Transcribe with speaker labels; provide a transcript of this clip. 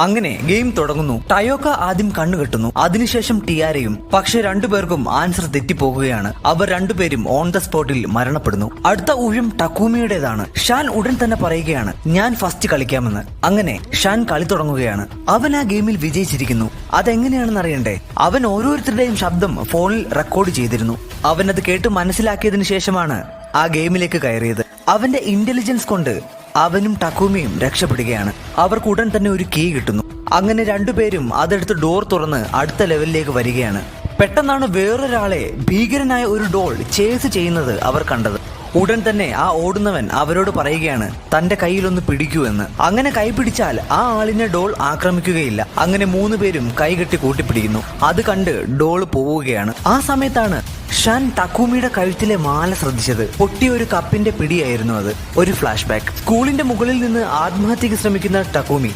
Speaker 1: അങ്ങനെ ഗെയിം തുടങ്ങുന്നു. ടയോക്ക ആദ്യം കണ്ണു കെട്ടുന്നു, അതിനുശേഷം ടിയാരയും. പക്ഷെ രണ്ടുപേർക്കും ആൻസർ തെറ്റിപ്പോകുകയാണ്. അവർ രണ്ടുപേരും ഓൺ ദ സ്പോട്ടിൽ മരണപ്പെടുന്നു. അടുത്ത ഊഴം ടക്കൂമിയുടേതാണ്. ഷാൻ ഉടൻ തന്നെ പറയുകയാണ്, ഞാൻ ഫസ്റ്റ് കളിക്കാമെന്ന്. അങ്ങനെ ഷാൻ കളി തുടങ്ങുകയാണ്. അവൻ ആ ഗെയിമിൽ വിജയിച്ചിരിക്കുന്നു. അതെങ്ങനെയാണെന്ന് അറിയണ്ടേ? അവൻ ഓരോരുത്തരുടെയും ശബ്ദം ഫോണിൽ റെക്കോർഡ് ചെയ്തിരുന്നു. അവൻ അത് കേട്ട് മനസ്സിലാക്കിയതിനു ശേഷമാണ് ആ ഗെയിമിലേക്ക് കയറിയത്. അവന്റെ ഇന്റലിജൻസ് കൊണ്ട് അവനും ടക്കൂമിയും രക്ഷപ്പെടുകയാണ്. അവർക്ക് ഉടൻ തന്നെ ഒരു കീ കിട്ടുന്നു. അങ്ങനെ രണ്ടുപേരും അതെടുത്ത് ഡോർ തുറന്ന് അടുത്ത ലെവലിലേക്ക് വരികയാണ്. പെട്ടെന്നാണ് വേറൊരാളെ ഭീകരനായ ഒരു ഡോൾ ചേസ് ചെയ്യുന്നത് അവർ കണ്ടത്. ഉടൻ തന്നെ ആ ഓടുന്നവൻ അവരോട് പറയുകയാണ്, തന്റെ കയ്യിലൊന്ന് പിടിക്കൂ എന്ന്. അങ്ങനെ കൈ പിടിച്ചാൽ ആ ആളിനെ ഡോൾ ആക്രമിക്കുകയില്ല. അങ്ങനെ 3 പേരും കൈകെട്ടി കൂട്ടിപ്പിടിക്കുന്നു. അത് കണ്ട് ഡോൾ പോവുകയാണ്. ആ സമയത്താണ് ഷാൻ ടക്കൂമിയുടെ കഴുത്തിലെ മാല ശ്രദ്ധിച്ചത്. പൊട്ടിയ ഒരു കപ്പിന്റെ പിടിയായിരുന്നു അത്. ഒരു ഫ്ലാഷ് ബാക്ക്. സ്കൂളിന്റെ മുകളിൽ നിന്ന് ആത്മഹത്യക്ക് ശ്രമിക്കുന്ന ടക്കൂമി